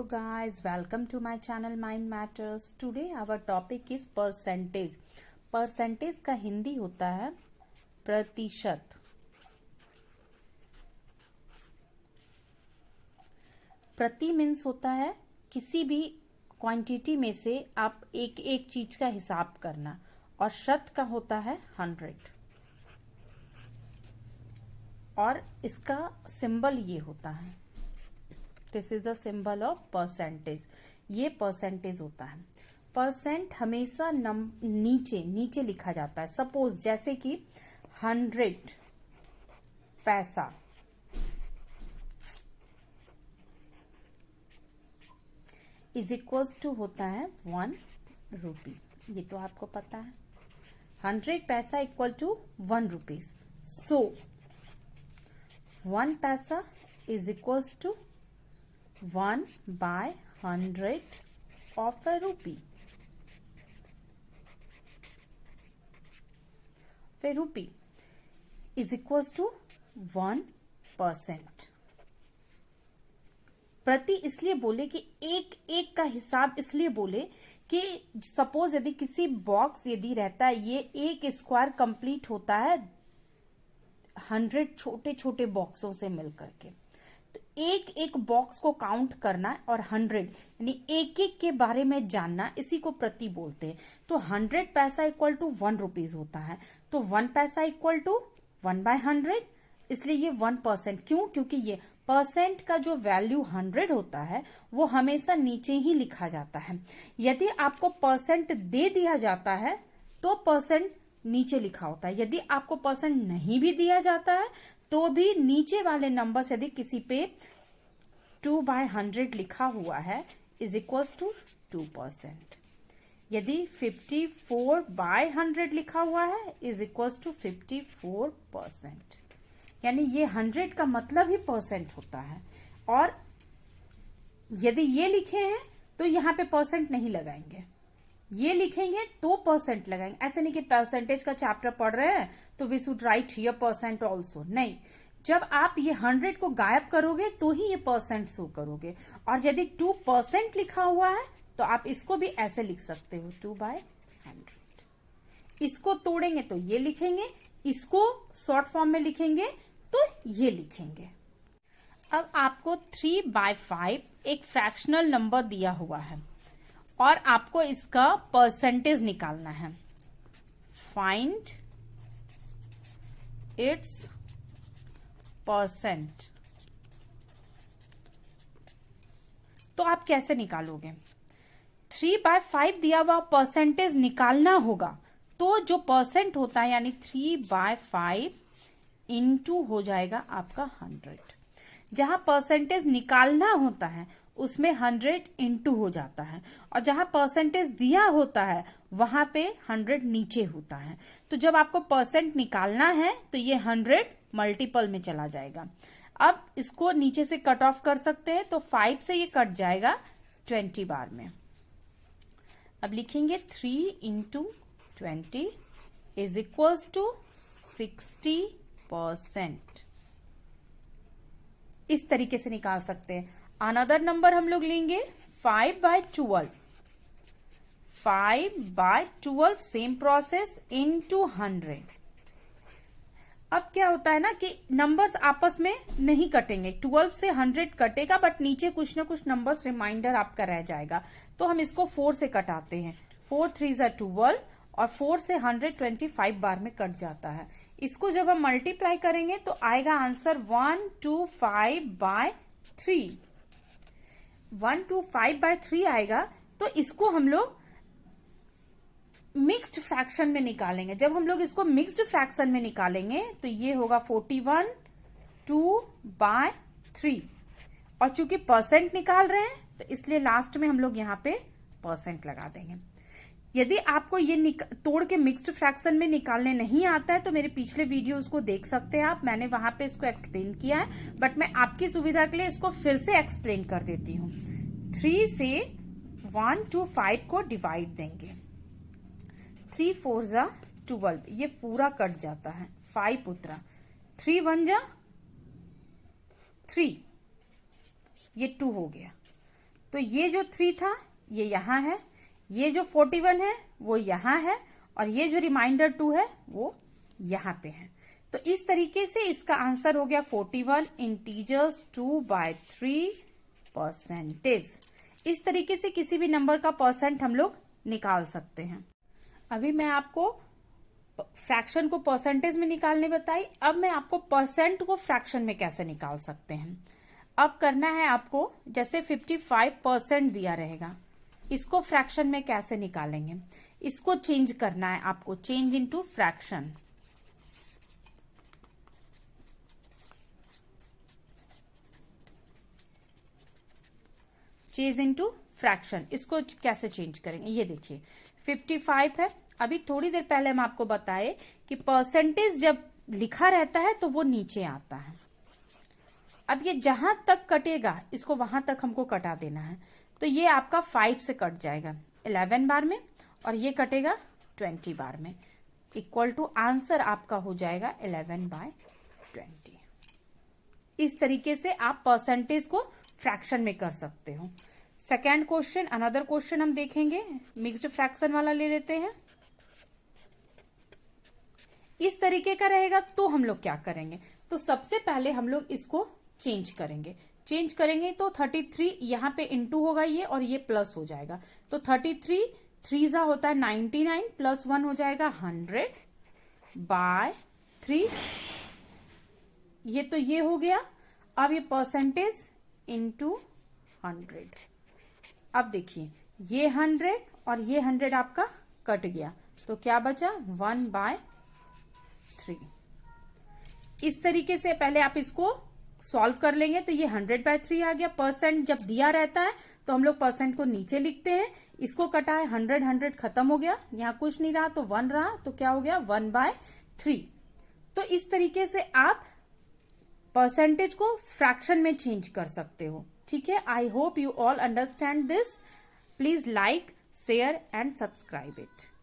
guys, welcome to my channel Mind Matters. Today our topic is percentage. Percentage का हिंदी होता है प्रतिशत. प्रति मीन्स होता है किसी भी क्वांटिटी में से आप एक एक चीज का हिसाब करना, और शत का होता है 100. और इसका सिंबल ये होता है, this is the symbol of percentage. ये परसेंटेज होता है. परसेंट हमेशा नीचे लिखा जाता है. सपोज जैसे कि 100 पैसा इज इक्वल्स टू होता है 1 रुपी. ये तो आपको पता है. 100 पैसा equal to 1 rupees. So 1 paisa is equals to 1/100 of a rupee. A rupee is equals to 1%. प्रति इसलिए बोले कि एक एक का हिसाब इसलिए बोले कि सपोज यदि किसी बॉक्स यदि रहता है, ये एक स्क्वायर कंप्लीट होता है 100 छोटे छोटे बॉक्सों से मिलकर के. एक एक बॉक्स को काउंट करना और 100 यानी एक एक के बारे में जानना, इसी को प्रति बोलते हैं. तो 100 पैसा इक्वल टू 1 रुपीज होता है. तो 1 पैसा इक्वल टू 1/100, इसलिए ये 1%. क्यों? क्योंकि ये परसेंट का जो वैल्यू 100 होता है वो हमेशा नीचे ही लिखा जाता है. यदि आपको परसेंट दे दिया जाता है तो परसेंट नीचे लिखा होता है. यदि आपको परसेंट नहीं भी दिया जाता है तो भी नीचे वाले नंबर यदि किसी पे 2/100 लिखा हुआ है इज इक्वल्स टू 2%. यदि 54/100 लिखा हुआ है इज इक्वल्स टू 54%. यानी ये 100 का मतलब ही परसेंट होता है. और यदि ये लिखे हैं तो यहाँ पे परसेंट नहीं लगाएंगे, ये लिखेंगे तो परसेंट लगाएंगे. ऐसे नहीं कि परसेंटेज का चैप्टर पढ़ रहे हैं तो we should write here percent also. नहीं, जब आप ये 100 को गायब करोगे तो ही ये परसेंट शो करोगे. और यदि 2% लिखा हुआ है तो आप इसको भी ऐसे लिख सकते हो 2/100. इसको तोड़ेंगे तो ये लिखेंगे, इसको शॉर्ट फॉर्म में लिखेंगे तो ये लिखेंगे. अब आपको 3/5 एक फ्रैक्शनल नंबर दिया हुआ है और आपको इसका परसेंटेज निकालना है. Find its percent. तो आप कैसे निकालोगे? 3/5 दिया हुआ परसेंटेज निकालना होगा तो जो परसेंट होता है यानी 3/5 इंटू हो जाएगा आपका 100. जहां परसेंटेज निकालना होता है उसमें 100 इंटू हो जाता है, और जहां परसेंटेज दिया होता है वहां पे 100 नीचे होता है. तो जब आपको परसेंट निकालना है तो ये 100 मल्टीपल में चला जाएगा. अब इसको नीचे से कट ऑफ कर सकते हैं तो 5 से ये कट जाएगा 20 बार में. अब लिखेंगे 3 इंटू 20 इज इक्वल्स टू 60%. इस तरीके से निकाल सकते हैं. अनदर नंबर हम लोग लेंगे 5/12. 5/12 सेम प्रोसेस इनटू 100. अब क्या होता है ना कि नंबर्स आपस में नहीं कटेंगे. 12 से 100 कटेगा बट नीचे कुछ ना कुछ नंबर्स रिमाइंडर आपका रह जाएगा. तो हम इसको 4 से कटाते हैं. 4 3 12 और 4 से 125 बार में कट जाता है. इसको जब हम मल्टीप्लाई करेंगे तो आएगा आंसर 125/3. 125/3 आएगा. तो इसको हम लोग मिक्स्ड फ्रैक्शन में निकालेंगे. जब हम लोग इसको मिक्स्ड फ्रैक्शन में निकालेंगे तो ये होगा 41 2/3. और चूंकि परसेंट निकाल रहे हैं तो इसलिए लास्ट में हम लोग यहाँ पे परसेंट लगा देंगे. यदि आपको ये तोड़ के मिक्स्ड फ्रैक्शन में निकालने नहीं आता है तो मेरे पिछले वीडियोस को देख सकते हैं आप. मैंने वहां पे इसको एक्सप्लेन किया है, बट मैं आपकी सुविधा के लिए इसको फिर से एक्सप्लेन कर देती हूँ. 3 से 125 को डिवाइड देंगे. 3 4 जा 12, ये पूरा कट जाता है. 5 उतरा. 3 1 जा 3, ये 2 हो गया. तो ये जो 3 था ये यहाँ है, ये जो 41 है वो यहाँ है, और ये जो रिमाइंडर 2 है वो यहाँ पे है। तो इस तरीके से इसका आंसर हो गया 41 इंटीजर्स 2/3 परसेंटेज। इस तरीके से किसी भी नंबर का परसेंट हम लोग निकाल सकते हैं। अभी मैं आपको फ्रैक्शन को परसेंटेज में निकालने बताई, अब मैं आपको परसेंट को फ्रैक्शन में कैसे निकाल सकते हैं। अब करना है आपको, जैसे 55% दिया रहेगा, इसको फ्रैक्शन में कैसे निकालेंगे, इसको चेंज करना है आपको, change into fraction. Change into fraction, इसको कैसे चेंज करेंगे, ये देखिए 55 है। अभी थोड़ी देर पहले हम आपको बताए कि परसेंटेज जब लिखा रहता है तो वो नीचे आता है। अब ये जहां तक कटेगा इसको वहां तक हमको कटा देना है, तो ये आपका 5 से कट जाएगा 11 बार में, और ये कटेगा 20 बार में, इक्वल टू आंसर आपका हो जाएगा 11/20। इस तरीके से आप परसेंटेज को फ्रैक्शन में कर सकते हो। सेकेंड क्वेश्चन, अनदर क्वेश्चन हम देखेंगे, मिक्स्ड फ्रैक्शन वाला ले लेते हैं। इस तरीके का रहेगा तो हम लोग क्या करेंगे, तो सबसे पहले हम लोग इसको चेंज करेंगे। चेंज करेंगे तो 33 यहाँ पे इंटू होगा ये, और ये प्लस हो जाएगा, तो 33 3 जा होता है 99, प्लस 1 हो जाएगा 100/3। ये तो ये हो गया। अब ये परसेंटेज इंटू 100। अब देखिए ये 100 और ये 100 आपका कट गया, तो क्या बचा 1/3। इस तरीके से पहले आप इसको सॉल्व कर लेंगे, तो ये 100/3 आ गया। परसेंट जब दिया रहता है तो हम लोग परसेंट को नीचे लिखते हैं, इसको कटा है 100 खत्म हो गया, यहाँ कुछ नहीं रहा तो 1 रहा, तो क्या हो गया 1/3। तो इस तरीके से आप परसेंटेज को फ्रैक्शन में चेंज कर सकते हो। ठीक है, I hope you all understand this. Please like, share and subscribe it.